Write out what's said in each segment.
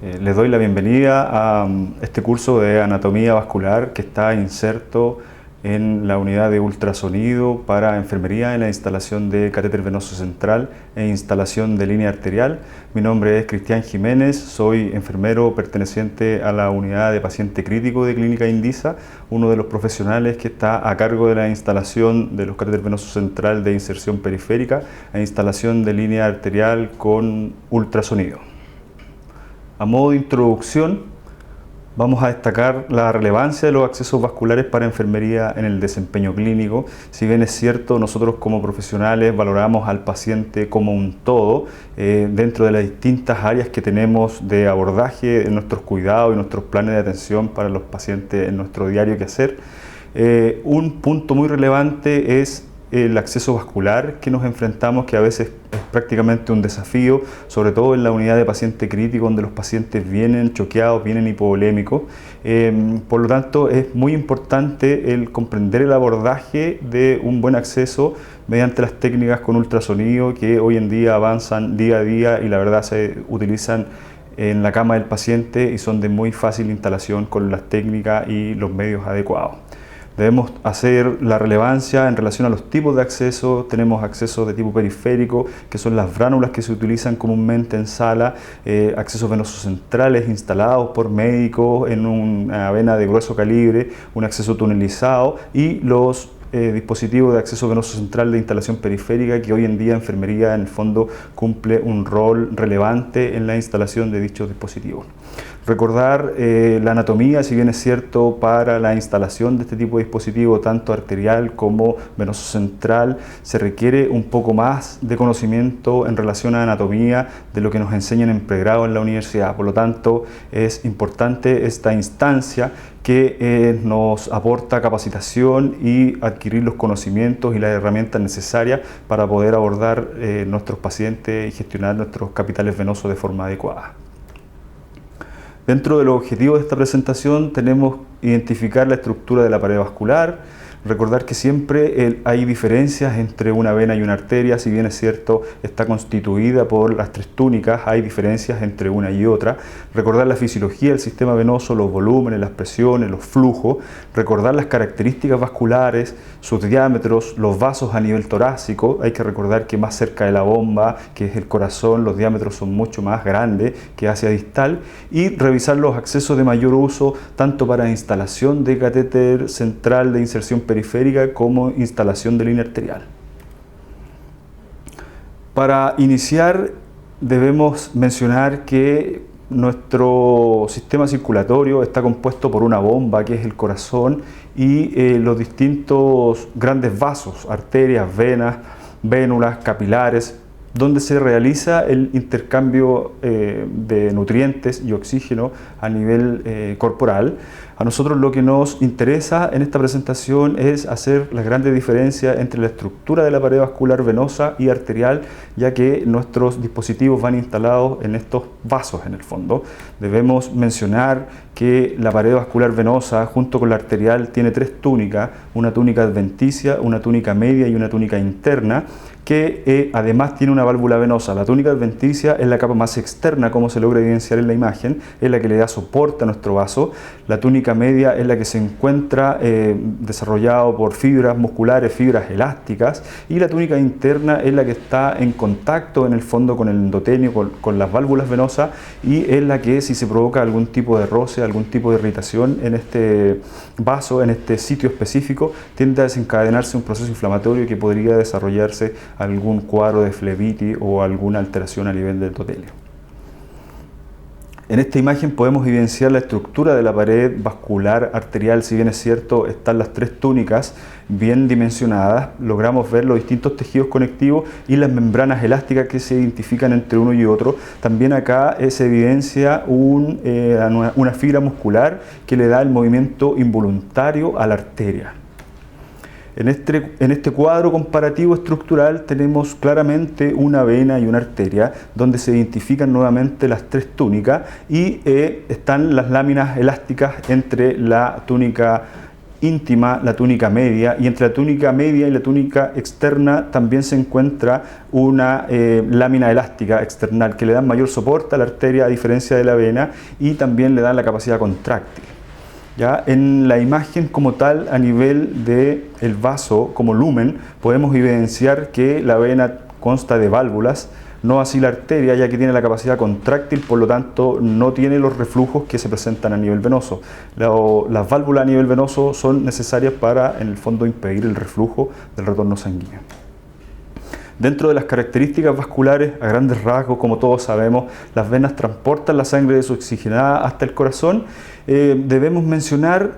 Les doy la bienvenida a este curso de anatomía vascular que está inserto en la unidad de ultrasonido para enfermería en la instalación de catéter venoso central e instalación de línea arterial. Mi nombre es Cristian Jiménez, soy enfermero perteneciente a la unidad de paciente crítico de Clínica Indisa, uno de los profesionales que está a cargo de la instalación de los catéter venoso central de inserción periférica e instalación de línea arterial con ultrasonido. A modo de introducción, vamos a destacar la relevancia de los accesos vasculares para enfermería en el desempeño clínico. Si bien es cierto, nosotros como profesionales valoramos al paciente como un todo dentro de las distintas áreas que tenemos de abordaje en nuestros cuidados y nuestros planes de atención para los pacientes en nuestro diario quehacer. Un punto muy relevante es el acceso vascular que nos enfrentamos, que a veces es prácticamente un desafío, sobre todo en la unidad de paciente crítico, donde los pacientes vienen choqueados, vienen hipovolémicos. Por lo tanto, es muy importante el comprender el abordaje de un buen acceso mediante las técnicas con ultrasonido que hoy en día avanzan día a día y la verdad se utilizan en la cama del paciente y son de muy fácil instalación con las técnicas y los medios adecuados. Debemos hacer la relevancia en relación a los tipos de acceso. Tenemos accesos de tipo periférico, que son las bránulas que se utilizan comúnmente en sala, accesos venosos centrales instalados por médicos en una vena de grueso calibre, un acceso tunelizado y los dispositivos de acceso venoso central de instalación periférica, que hoy en día enfermería en el fondo cumple un rol relevante en la instalación de dichos dispositivos. Recordar la anatomía, si bien es cierto, para la instalación de este tipo de dispositivo, tanto arterial como venoso central, se requiere un poco más de conocimiento en relación a anatomía de lo que nos enseñan en pregrado en la universidad. Por lo tanto, es importante esta instancia que nos aporta capacitación y adquirir los conocimientos y las herramientas necesarias para poder abordar nuestros pacientes y gestionar nuestros capitales venosos de forma adecuada. Dentro de los objetivos de esta presentación tenemos identificar la estructura de la pared vascular, recordar que siempre hay diferencias entre una vena y una arteria, si bien es cierto está constituida por las tres túnicas, hay diferencias entre una y otra. Recordar la fisiología del sistema venoso, los volúmenes, las presiones, los flujos, recordar las características vasculares, sus diámetros, los vasos a nivel torácico. Hay que recordar que más cerca de la bomba, que es el corazón, los diámetros son mucho más grandes que hacia distal, y revisar los accesos de mayor uso tanto para instalación de catéter central de inserción periférica como instalación de línea arterial. Para iniciar debemos mencionar que nuestro sistema circulatorio está compuesto por una bomba que es el corazón y los distintos grandes vasos, arterias, venas, vénulas, capilares, donde se realiza el intercambio de nutrientes y oxígeno a nivel corporal. A nosotros lo que nos interesa en esta presentación es hacer las grandes diferencias entre la estructura de la pared vascular venosa y arterial, ya que nuestros dispositivos van instalados en estos vasos en el fondo. Debemos mencionar que la pared vascular venosa junto con la arterial tiene tres túnicas, una túnica adventicia, una túnica media y una túnica interna, que además tiene una válvula venosa. La túnica adventicia es la capa más externa, como se logra evidenciar en la imagen, es la que le da soporte a nuestro vaso. La túnica media es la que se encuentra desarrollado por fibras musculares, fibras elásticas, y la túnica interna es la que está en contacto en el fondo con el endotelio, con las válvulas venosas, y es la que, si se provoca algún tipo de roce, algún tipo de irritación en este vaso, en este sitio específico, tiende a desencadenarse un proceso inflamatorio que podría desarrollarse algún cuadro de flebitis o alguna alteración a nivel del endotelio. En esta imagen podemos evidenciar la estructura de la pared vascular arterial. Si bien es cierto, están las tres túnicas bien dimensionadas, logramos ver los distintos tejidos conectivos y las membranas elásticas que se identifican entre uno y otro. También acá se evidencia una fibra muscular que le da el movimiento involuntario a la arteria. En este cuadro comparativo estructural tenemos claramente una vena y una arteria donde se identifican nuevamente las tres túnicas y están las láminas elásticas entre la túnica íntima la túnica media, y entre la túnica media y la túnica externa también se encuentra una lámina elástica external que le da mayor soporte a la arteria a diferencia de la vena, y también le da la capacidad contráctil. ¿Ya? En la imagen como tal, a nivel del vaso como lumen, podemos evidenciar que la vena consta de válvulas, no así la arteria, ya que tiene la capacidad contráctil, por lo tanto no tiene los reflujos que se presentan a nivel venoso. Las válvulas a nivel venoso son necesarias para, en el fondo, impedir el reflujo del retorno sanguíneo. Dentro de las características vasculares, a grandes rasgos, como todos sabemos, las venas transportan la sangre desoxigenada hasta el corazón. Debemos mencionar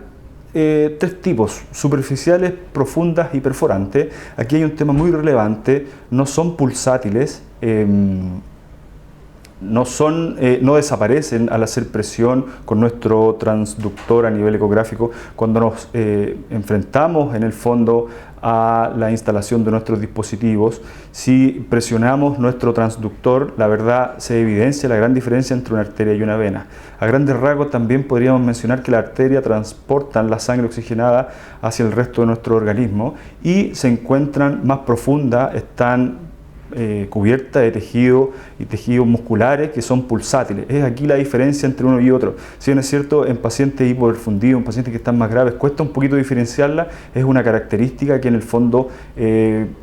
tres tipos: superficiales, profundas y perforantes. Aquí hay un tema muy relevante: no son pulsátiles, no desaparecen al hacer presión con nuestro transductor a nivel ecográfico. Cuando nos enfrentamos en el fondo a la instalación de nuestros dispositivos, si presionamos nuestro transductor, la verdad se evidencia la gran diferencia entre una arteria y una vena. A grandes rasgos también podríamos mencionar que la arteria transportan la sangre oxigenada hacia el resto de nuestro organismo y se encuentran más profundas, están cubierta de tejido y tejidos musculares que son pulsátiles. Es aquí la diferencia entre uno y otro. Si bien es cierto, en pacientes hipoperfundidos, en pacientes que están más graves, cuesta un poquito diferenciarla, es una característica que en el fondo,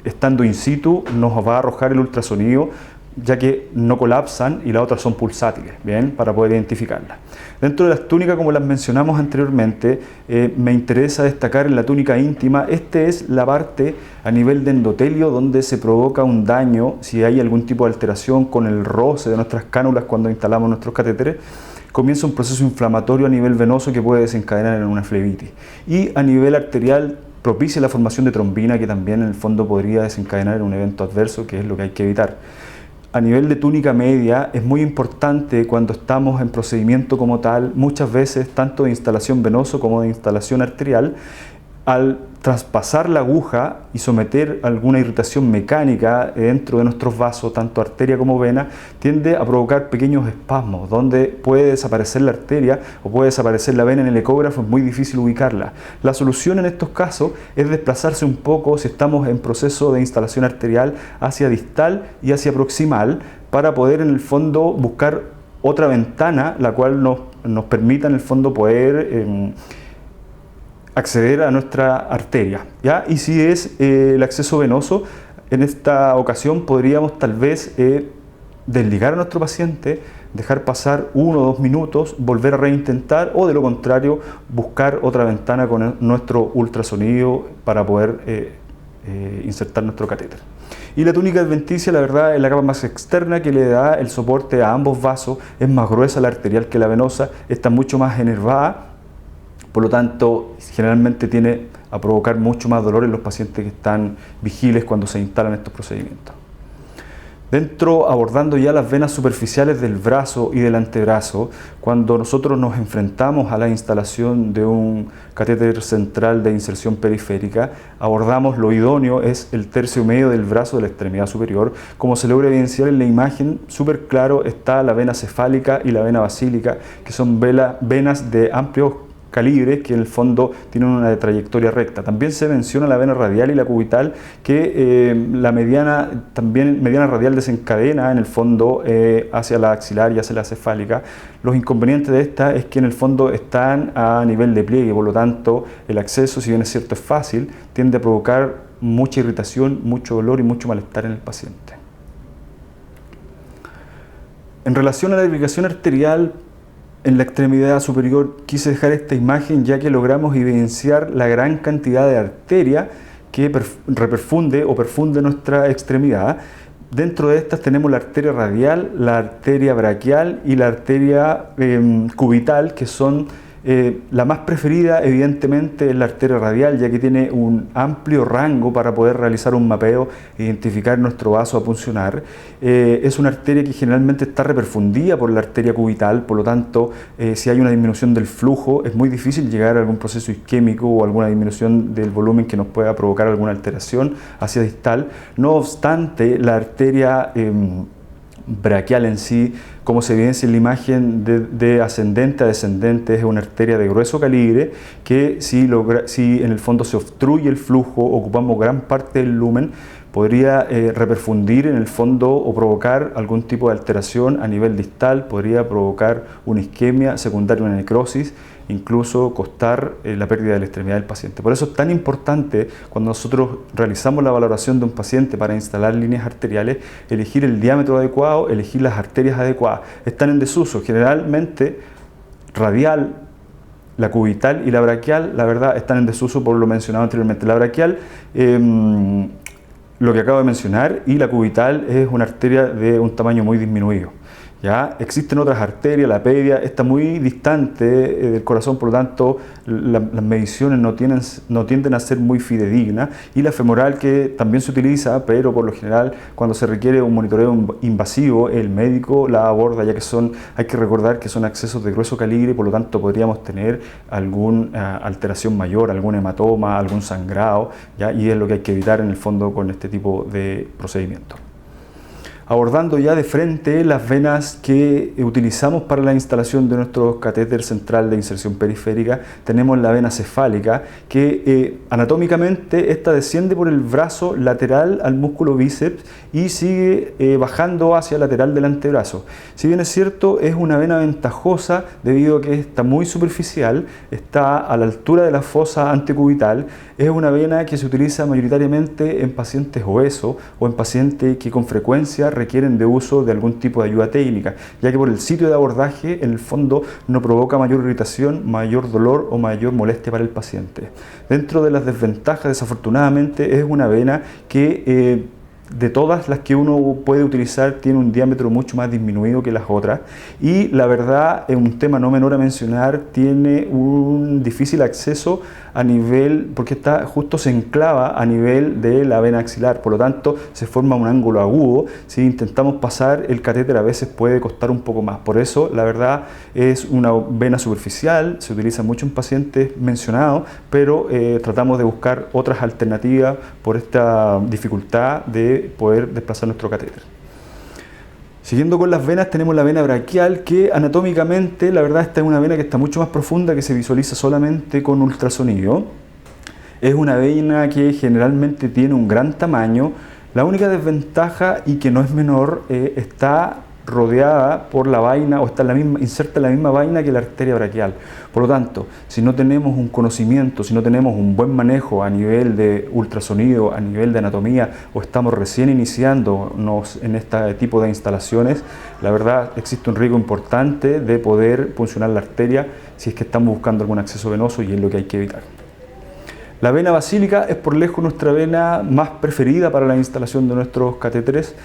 estando in situ, nos va a arrojar el ultrasonido, ya que no colapsan, y las otras son pulsátiles, bien, para poder identificarlas. Dentro de las túnicas, como las mencionamos anteriormente, me interesa destacar en la túnica íntima. Esta es la parte a nivel de endotelio donde se provoca un daño si hay algún tipo de alteración con el roce de nuestras cánulas cuando instalamos nuestros catéteres. Comienza un proceso inflamatorio a nivel venoso que puede desencadenar en una flebitis, y a nivel arterial propicia la formación de trombina, que también en el fondo podría desencadenar en un evento adverso, que es lo que hay que evitar. A nivel de túnica media es muy importante cuando estamos en procedimiento como tal, muchas veces tanto de instalación venoso como de instalación arterial, al traspasar la aguja y someter alguna irritación mecánica dentro de nuestros vasos, tanto arteria como vena, tiende a provocar pequeños espasmos donde puede desaparecer la arteria o puede desaparecer la vena. En el ecógrafo es muy difícil ubicarla. La solución en estos casos es desplazarse un poco, si estamos en proceso de instalación arterial, hacia distal y hacia proximal, para poder en el fondo buscar otra ventana la cual nos permita en el fondo poder acceder a nuestra arteria, ¿ya? Y si es el acceso venoso, en esta ocasión podríamos tal vez desligar a nuestro paciente, dejar pasar 1 o 2 minutos, volver a reintentar, o de lo contrario buscar otra ventana con nuestro ultrasonido para poder insertar nuestro catéter. Y la túnica adventicia, la verdad, es la capa más externa que le da el soporte a ambos vasos. Es más gruesa la arterial que la venosa, está mucho más enervada. Por lo tanto, generalmente tiende a provocar mucho más dolor en los pacientes que están vigiles cuando se instalan estos procedimientos. Abordando ya las venas superficiales del brazo y del antebrazo, cuando nosotros nos enfrentamos a la instalación de un catéter central de inserción periférica, abordamos lo idóneo, es el tercio medio del brazo de la extremidad superior. Como se logra evidenciar en la imagen, súper claro está la vena cefálica y la vena basílica, que son venas de amplio calibres que en el fondo tienen una trayectoria recta. También se menciona la vena radial y la cubital, que la mediana radial desencadena en el fondo hacia la axilar y hacia la cefálica. Los inconvenientes de esta es que en el fondo están a nivel de pliegue, por lo tanto el acceso, si bien es cierto es fácil, tiende a provocar mucha irritación, mucho dolor y mucho malestar en el paciente. En relación a la irrigación arterial en la extremidad superior, quise dejar esta imagen ya que logramos evidenciar la gran cantidad de arteria que reperfunde o perfunde nuestra extremidad. Dentro de estas tenemos la arteria radial, la arteria braquial y la arteria cubital, que son la más preferida evidentemente es la arteria radial, ya que tiene un amplio rango para poder realizar un mapeo e identificar nuestro vaso a puncionar. Es una arteria que generalmente está reperfundida por la arteria cubital, por lo tanto si hay una disminución del flujo es muy difícil llegar a algún proceso isquémico o alguna disminución del volumen que nos pueda provocar alguna alteración hacia distal. No obstante, la arteria braquial en sí, como se evidencia en la imagen de ascendente a descendente, es una arteria de grueso calibre que si en el fondo se obstruye el flujo, ocupamos gran parte del lumen, podría reperfundir en el fondo o provocar algún tipo de alteración a nivel distal, podría provocar una isquemia secundaria, una necrosis, incluso costar la pérdida de la extremidad del paciente. Por eso es tan importante cuando nosotros realizamos la valoración de un paciente para instalar líneas arteriales, elegir el diámetro adecuado, elegir las arterias adecuadas. Están en desuso, generalmente radial, la cubital y la braquial, la verdad, están en desuso por lo mencionado anteriormente. La braquial, lo que acabo de mencionar, y la cubital es una arteria de un tamaño muy disminuido. ¿Ya? Existen otras arterias, la pedia está muy distante del corazón, por lo tanto las mediciones no tienden a ser muy fidedignas, y la femoral, que también se utiliza, pero por lo general cuando se requiere un monitoreo invasivo el médico la aborda, ya que hay que recordar que son accesos de grueso calibre, por lo tanto podríamos tener alguna alteración mayor, algún hematoma, algún sangrado, ¿ya? Y es lo que hay que evitar en el fondo con este tipo de procedimientos. Abordando ya de frente las venas que utilizamos para la instalación de nuestro catéter central de inserción periférica, tenemos la vena cefálica, que anatómicamente esta desciende por el brazo lateral al músculo bíceps y sigue bajando hacia el lateral del antebrazo. Si bien es cierto, es una vena ventajosa debido a que está muy superficial, está a la altura de la fosa antecubital, es una vena que se utiliza mayoritariamente en pacientes obesos o en pacientes que con frecuencia requieren de uso de algún tipo de ayuda técnica, ya que por el sitio de abordaje en el fondo no provoca mayor irritación, mayor dolor o mayor molestia para el paciente. Dentro de las desventajas, desafortunadamente, es una vena que de todas las que uno puede utilizar tiene un diámetro mucho más disminuido que las otras, y la verdad es un tema no menor a mencionar, tiene un difícil acceso a nivel, porque se enclava a nivel de la vena axilar, por lo tanto se forma un ángulo agudo. Si intentamos pasar el catéter a veces puede costar un poco más, por eso la verdad es una vena superficial, se utiliza mucho en pacientes mencionados, pero tratamos de buscar otras alternativas por esta dificultad de poder desplazar nuestro catéter. Siguiendo con las venas, tenemos la vena braquial, que anatómicamente, la verdad, esta es una vena que está mucho más profunda, que se visualiza solamente con ultrasonido. Es una vena que generalmente tiene un gran tamaño. La única desventaja, y que no es menor, está rodeada por la vaina, o está inserta en la misma vaina que la arteria braquial. Por lo tanto, si no tenemos un conocimiento, si no tenemos un buen manejo a nivel de ultrasonido, a nivel de anatomía, o estamos recién iniciándonos en este tipo de instalaciones, la verdad existe un riesgo importante de poder puncionar la arteria si es que estamos buscando algún acceso venoso, y es lo que hay que evitar. La vena basílica es por lejos nuestra vena más preferida para la instalación de nuestros catéteres.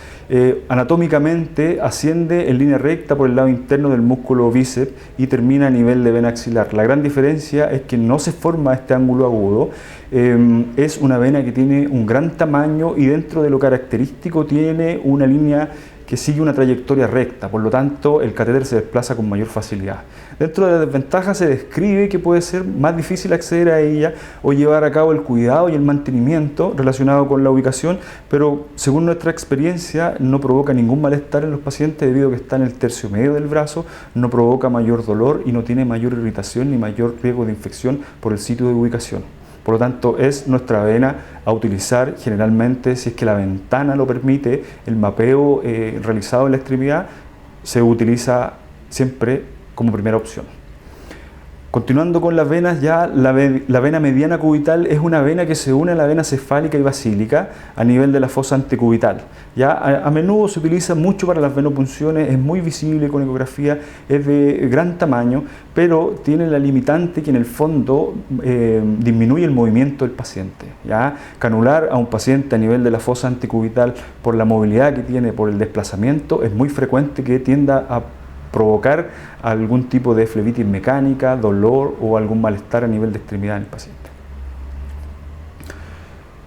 Anatómicamente asciende en línea recta por el lado interno del músculo bíceps y termina a nivel de vena axilar. La gran diferencia es que no se forma este ángulo agudo. Es una vena que tiene un gran tamaño y dentro de lo característico tiene una línea que sigue una trayectoria recta, por lo tanto el catéter se desplaza con mayor facilidad. Dentro de las desventajas se describe que puede ser más difícil acceder a ella o llevar a cabo el cuidado y el mantenimiento relacionado con la ubicación, pero según nuestra experiencia no provoca ningún malestar en los pacientes debido a que está en el tercio medio del brazo, no provoca mayor dolor y no tiene mayor irritación ni mayor riesgo de infección por el sitio de ubicación. Por lo tanto, es nuestra vena a utilizar generalmente, si es que la ventana lo permite, el mapeo realizado en la extremidad se utiliza siempre como primera opción. Continuando con las venas, ya la vena mediana cubital es una vena que se une a la vena cefálica y basílica a nivel de la fosa antecubital. Ya a menudo se utiliza mucho para las venopunciones, es muy visible con ecografía, es de gran tamaño, pero tiene la limitante que en el fondo disminuye el movimiento del paciente. ¿Ya? Canular a un paciente a nivel de la fosa antecubital por la movilidad que tiene, por el desplazamiento, es muy frecuente que tienda a provocar algún tipo de flebitis mecánica, dolor o algún malestar a nivel de extremidad en el paciente.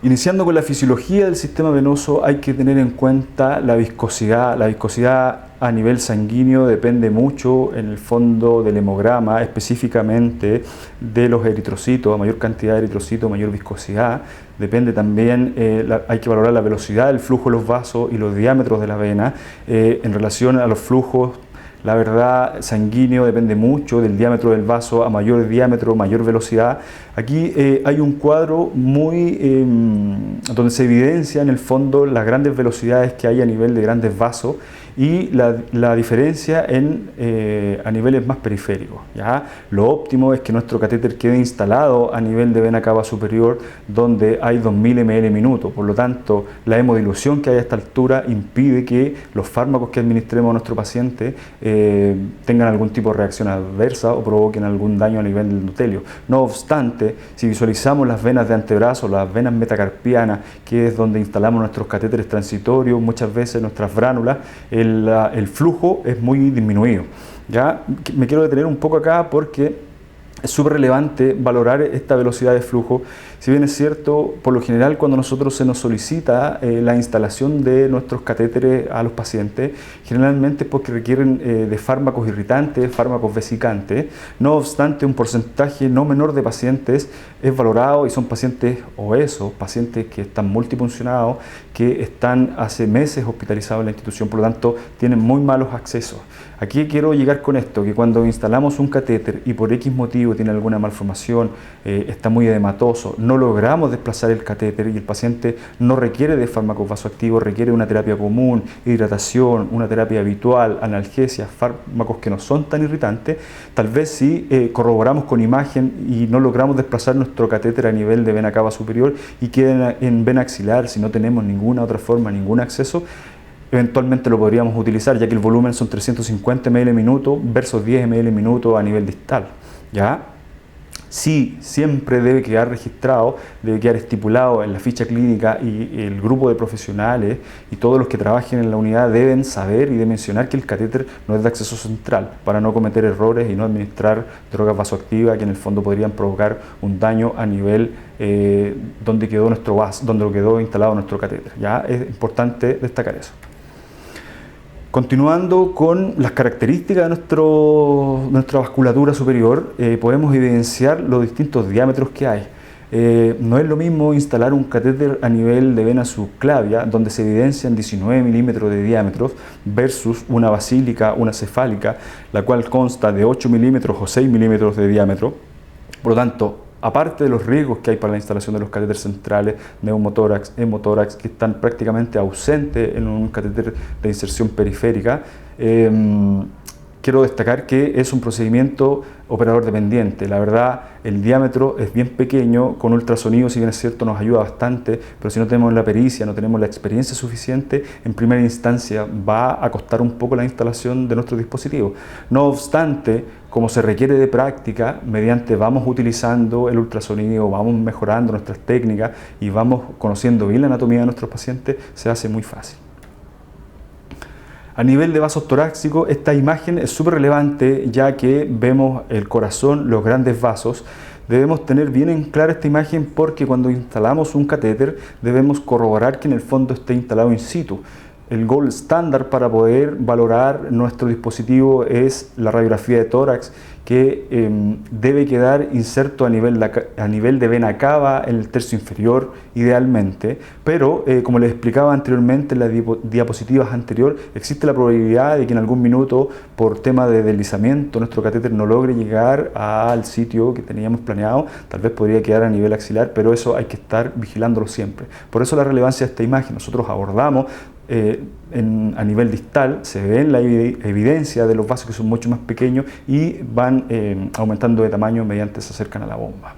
Iniciando con la fisiología del sistema venoso, hay que tener en cuenta la viscosidad a nivel sanguíneo depende mucho en el fondo del hemograma, específicamente de los eritrocitos. A mayor cantidad de eritrocitos, mayor viscosidad. Depende también, hay que valorar la velocidad del flujo de los vasos y los diámetros de la vena. En relación a los flujos, la verdad, sanguíneo depende mucho del diámetro del vaso. A mayor diámetro, mayor velocidad. Aquí hay un cuadro donde se evidencia en el fondo las grandes velocidades que hay a nivel de grandes vasos y la diferencia a niveles más periféricos, ¿ya? Lo óptimo es que nuestro catéter quede instalado a nivel de vena cava superior, donde hay 2000 ml minuto. Por lo tanto, la hemodilución que hay a esta altura impide que los fármacos que administremos a nuestro paciente tengan algún tipo de reacción adversa o provoquen algún daño a nivel del endotelio. No obstante, si visualizamos las venas de antebrazo, las venas metacarpianas, que es donde instalamos nuestros catéteres transitorios, muchas veces nuestras bránulas, el flujo es muy disminuido. ¿Ya? Me quiero detener un poco acá porque es súper relevante valorar esta velocidad de flujo. Si bien es cierto, por lo general cuando nosotros se nos solicita la instalación de nuestros catéteres a los pacientes, generalmente es porque requieren de fármacos irritantes, fármacos vesicantes. No obstante, un porcentaje no menor de pacientes es valorado y son pacientes obesos, pacientes que están multipuncionados, que están hace meses hospitalizados en la institución, por lo tanto tienen muy malos accesos. Aquí quiero llegar con esto, que cuando instalamos un catéter y por X motivo tiene alguna malformación, está muy edematoso, no logramos desplazar el catéter y el paciente no requiere de fármacos vasoactivos, requiere una terapia común, hidratación, una terapia habitual, analgesias, fármacos que no son tan irritantes, tal vez si corroboramos con imagen y no logramos desplazar nuestro catéter a nivel de vena cava superior y queda en vena axilar, si no tenemos ninguna otra forma, ningún acceso, eventualmente lo podríamos utilizar, ya que el volumen son 350 ml minuto versus 10 ml minuto a nivel distal, ¿ya? Sí, siempre debe quedar registrado, debe quedar estipulado en la ficha clínica, y el grupo de profesionales y todos los que trabajen en la unidad deben saber y de mencionar que el catéter no es de acceso central, para no cometer errores y no administrar drogas vasoactivas que en el fondo podrían provocar un daño a nivel donde quedó donde quedó instalado nuestro catéter. ¿Ya? Es importante destacar eso. Continuando con las características de nuestra vasculatura superior, podemos evidenciar los distintos diámetros que hay. No es lo mismo instalar un catéter a nivel de vena subclavia, donde se evidencian 19 milímetros de diámetro, versus una basílica, una cefálica, la cual consta de 8 milímetros o 6 milímetros de diámetro. Por lo tanto, aparte de los riesgos que hay para la instalación de los catéteres centrales, neumotórax, hemotórax, que están prácticamente ausentes en un catéter de inserción periférica, quiero destacar que es un procedimiento operador dependiente. La verdad, el diámetro es bien pequeño, con ultrasonido, si bien es cierto, nos ayuda bastante, pero si no tenemos la pericia, no tenemos la experiencia suficiente, en primera instancia va a costar un poco la instalación de nuestro dispositivo. No obstante, como se requiere de práctica, vamos utilizando el ultrasonido, vamos mejorando nuestras técnicas y vamos conociendo bien la anatomía de nuestros pacientes, se hace muy fácil. A nivel de vasos torácicos, esta imagen es súper relevante, ya que vemos el corazón, los grandes vasos. Debemos tener bien en clara esta imagen porque cuando instalamos un catéter debemos corroborar que en el fondo esté instalado in situ. El gold estándar para poder valorar nuestro dispositivo es la radiografía de tórax, que debe quedar inserto a nivel de vena cava en el tercio inferior, idealmente, pero como les explicaba anteriormente en las diapositivas anteriores, existe la probabilidad de que en algún minuto, por tema de deslizamiento, nuestro catéter no logre llegar al sitio que teníamos planeado. Tal vez podría quedar a nivel axilar, pero eso hay que estar vigilándolo siempre. Por eso la relevancia de esta imagen. Nosotros abordamos a nivel distal, se ve la evidencia de los vasos que son mucho más pequeños y van aumentando de tamaño mediante se acercan a la bomba.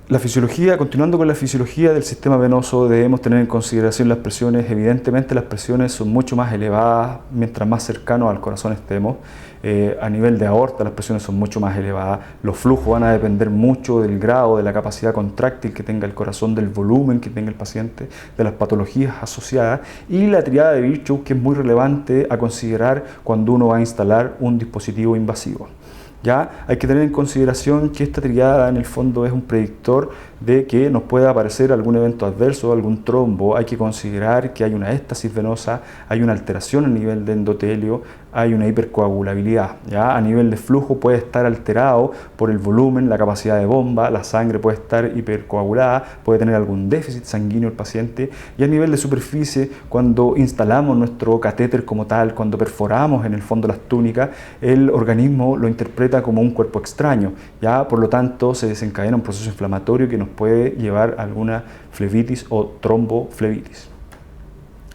La fisiología, continuando con la fisiología del sistema venoso, debemos tener en consideración las presiones. Evidentemente las presiones son mucho más elevadas mientras más cercanos al corazón estemos. A nivel de aorta las presiones son mucho más elevadas. Los flujos van a depender mucho del grado, de la capacidad contráctil que tenga el corazón, del volumen que tenga el paciente, de las patologías asociadas, y la triada de Virchow, que es muy relevante a considerar cuando uno va a instalar un dispositivo invasivo. ¿Ya? Hay que tener en consideración que esta triada en el fondo es un predictor de que nos pueda aparecer algún evento adverso, algún trombo. Hay que considerar que hay una éstasis venosa, hay una alteración a nivel de endotelio, hay una hipercoagulabilidad. ¿Ya? A nivel de flujo puede estar alterado por el volumen, la capacidad de bomba, la sangre puede estar hipercoagulada, puede tener algún déficit sanguíneo el paciente. Y a nivel de superficie, cuando instalamos nuestro catéter como tal, cuando perforamos en el fondo las túnicas, el organismo lo interpreta como un cuerpo extraño. ¿Ya? Por lo tanto, se desencadena un proceso inflamatorio que nos puede llevar a alguna flebitis o tromboflebitis,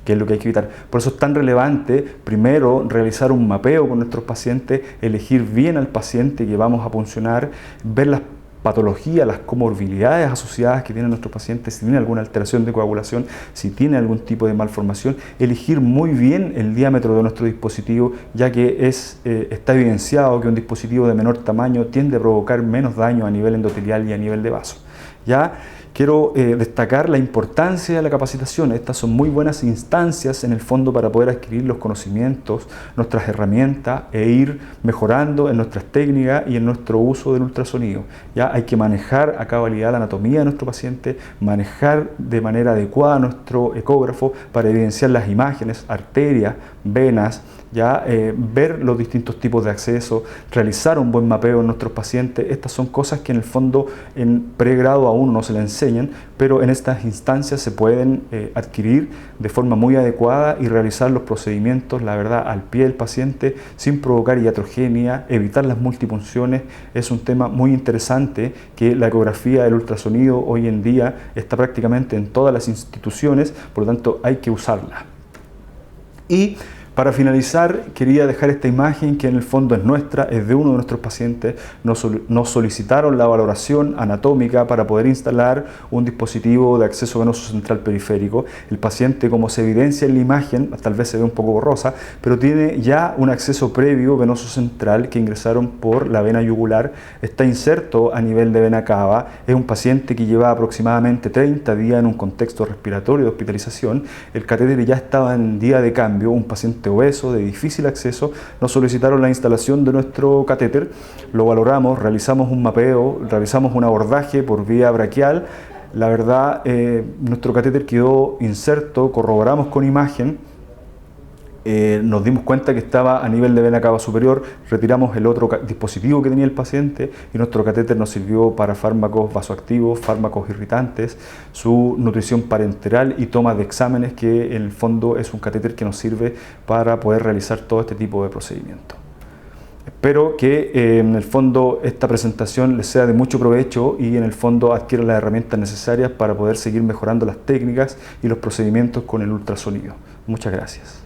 que es lo que hay que evitar. Por eso es tan relevante primero realizar un mapeo con nuestros pacientes, elegir bien al paciente que vamos a puncionar, ver las patologías, las comorbilidades asociadas que tienen nuestros pacientes, si tienen alguna alteración de coagulación, si tienen algún tipo de malformación, elegir muy bien el diámetro de nuestro dispositivo, ya que está evidenciado que un dispositivo de menor tamaño tiende a provocar menos daño a nivel endotelial y a nivel de vaso. ¿Ya? Quiero destacar la importancia de la capacitación. Estas son muy buenas instancias en el fondo para poder adquirir los conocimientos, nuestras herramientas e ir mejorando en nuestras técnicas y en nuestro uso del ultrasonido. ¿Ya? Hay que manejar a cabalidad la anatomía de nuestro paciente, manejar de manera adecuada nuestro ecógrafo para evidenciar las imágenes, arterias, venas, ¿ya? Ver los distintos tipos de acceso, realizar un buen mapeo en nuestros pacientes. Estas son cosas que en el fondo en pregrado aún no se le enseñan, pero en estas instancias se pueden adquirir de forma muy adecuada y realizar los procedimientos, la verdad, al pie del paciente sin provocar iatrogenia, evitar las multipunciones. Es un tema muy interesante que la ecografía del ultrasonido hoy en día está prácticamente en todas las instituciones, por lo tanto hay que usarla. Y para finalizar, quería dejar esta imagen que en el fondo es nuestra, es de uno de nuestros pacientes. Nos solicitaron la valoración anatómica para poder instalar un dispositivo de acceso venoso central periférico. El paciente, como se evidencia en la imagen, tal vez se ve un poco borrosa, pero tiene ya un acceso previo venoso central que ingresaron por la vena yugular. Está inserto a nivel de vena cava. Es un paciente que lleva aproximadamente 30 días en un contexto respiratorio de hospitalización. El catéter ya estaba en día de cambio, un paciente obeso, de difícil acceso. Nos solicitaron la instalación de nuestro catéter, lo valoramos, realizamos un mapeo, realizamos un abordaje por vía braquial. La verdad, nuestro catéter quedó inserto, corroboramos con imagen, nos dimos cuenta que estaba a nivel de vena cava superior, retiramos el otro dispositivo que tenía el paciente y nuestro catéter nos sirvió para fármacos vasoactivos, fármacos irritantes, su nutrición parenteral y toma de exámenes, que en el fondo es un catéter que nos sirve para poder realizar todo este tipo de procedimientos. Espero que en el fondo esta presentación les sea de mucho provecho y en el fondo adquieran las herramientas necesarias para poder seguir mejorando las técnicas y los procedimientos con el ultrasonido. Muchas gracias.